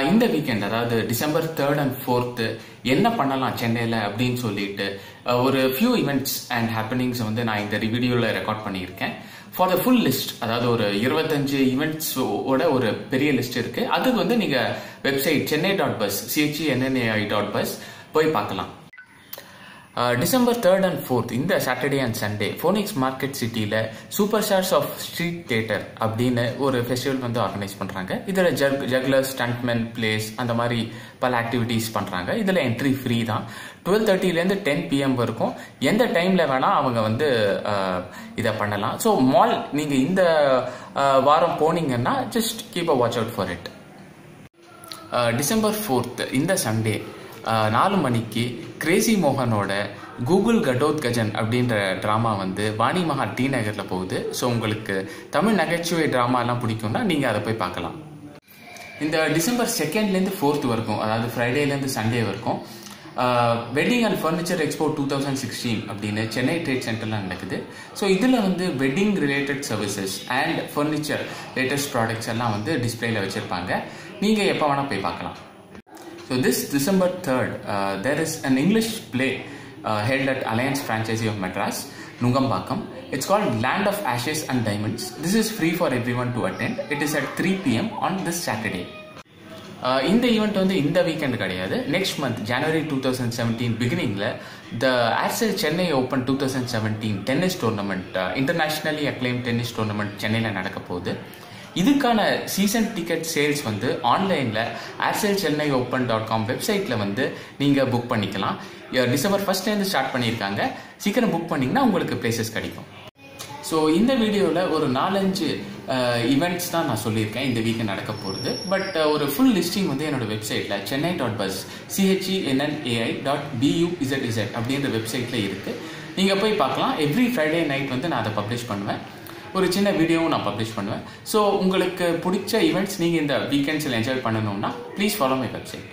இந்த வீக்கெண்ட் அதாவது December 3rd and 4th என்ன பண்ணலாம் சென்னையில் அப்படின்னு சொல்லிட்டு ஒரு ஃபியூ ஈவெண்ட்ஸ் அண்ட் ஹேப்பனிங்ஸ் வந்து நான் இந்த வீடியோவில் ரெக்கார்ட் பண்ணியிருக்கேன். ஃபார் த ஃபுல் லிஸ்ட், அதாவது ஒரு 25 ஈவெண்ட்ஸோட ஒரு பெரிய லிஸ்ட் இருக்கு. அதுக்கு வந்து நீங்க வெப்சைட் chennai.bus chennai.bus போய் பார்க்கலாம். டிசம்பர் 3rd and 4th இந்த Saturday and Sunday Phoenix market சிட்டியில் super stars of street theatre அப்படின்னு ஒரு ஃபெஸ்டிவல் வந்து ஆர்கனைஸ் பண்ணுறாங்க. இதில் ஜக்லர்ஸ், ஸ்டண்ட்மென், பிளேஸ் அந்த மாதிரி பல ஆக்டிவிட்டீஸ் பண்ணுறாங்க. இதில் என்ட்ரி ஃப்ரீ தான். 12:30 10 PM வரைக்கும் எந்த டைமில் வேணால் அவங்க வந்து இதை பண்ணலாம். ஸோ மால் நீங்கள் இந்த வாரம் போனீங்கன்னா just keep a watch out for it. December 4th இந்த சண்டே 4 மணிக்கு கிரேசி மோகனோட கூகுள் கடோத்கஜன் அப்படின்ற ட்ராமா வந்து வாணி மகா டி நகரில் போகுது. ஸோ உங்களுக்கு தமிழ் நகைச்சுவை ட்ராமாலாம் பிடிக்கும்னா நீங்கள் அதை போய் பார்க்கலாம். இந்த டிசம்பர் 2nd 4th வரைக்கும், அதாவது ஃப்ரைடேலேருந்து சண்டே வரைக்கும் வெட்டிங் அண்ட் ஃபர்னிச்சர் எக்ஸ்போ 2016 அப்படின்னு சென்னை ட்ரேட் சென்டரில் நடக்குது. ஸோ இதில் வந்து wedding related services and furniture latest products எல்லாம் வந்து டிஸ்பிளேல வச்சுருப்பாங்க. நீங்கள் எப்போ வேணால் போய் பார்க்கலாம். So this December 3rd, there is an English play held at Alliance Franchisee of Madras, Nungambakkam. It's called Land of Ashes and Diamonds. This is free for everyone to attend. It is at 3 PM on this Saturday. இந்த event வந்து இந்த weekend கிடையாது. Next month ஜனவரி 2017 பிகினிங்ல the Aircel Chennai open 2017 tennis tournament, internationally acclaim tennis tournament சென்னையில் நடக்க போகுது. இதுக்கான சீசன் டிக்கெட் சேல்ஸ் வந்து ஆன்லைனில் aircelchennaiOpen.com வெப்சைட்டில் வந்து நீங்கள் புக் பண்ணிக்கலாம். டிசம்பர் 1st ஸ்டார்ட் பண்ணியிருக்காங்க. சீக்கிரம் புக் பண்ணிங்கன்னா உங்களுக்கு பிளேசஸ் கிடைக்கும். ஸோ இந்த வீடியோவில் ஒரு 4-5 ஈவெண்ட்ஸ் தான் நான் சொல்லியிருக்கேன் இந்த வீக்கெண்ட் நடக்க போகிறது. பட் ஒரு ஃபுல் லிஸ்டிங் வந்து என்னோட வெப்சைட்டில் chennai.bus chennai.buzz அப்படின்ற வெப்சைட்டில் இருக்குது. நீங்கள் போய் பார்க்கலாம். எவ்ரி ஃப்ரைடே நைட் வந்து நான் அதை பப்ளிஷ் பண்ணுவேன். ஒரு சின்ன வீடியோவும் நான் பப்ளிஷ் பண்ணுவேன். ஸோ உங்களுக்கு பிடிச்ச ஈவெண்ட்ஸ் நீங்கள் இந்த வீக்கெண்ட்ஸில் என்ஜாய் பண்ணணும்னா ப்ளீஸ் ஃபாலோ மை வெப்சைட்.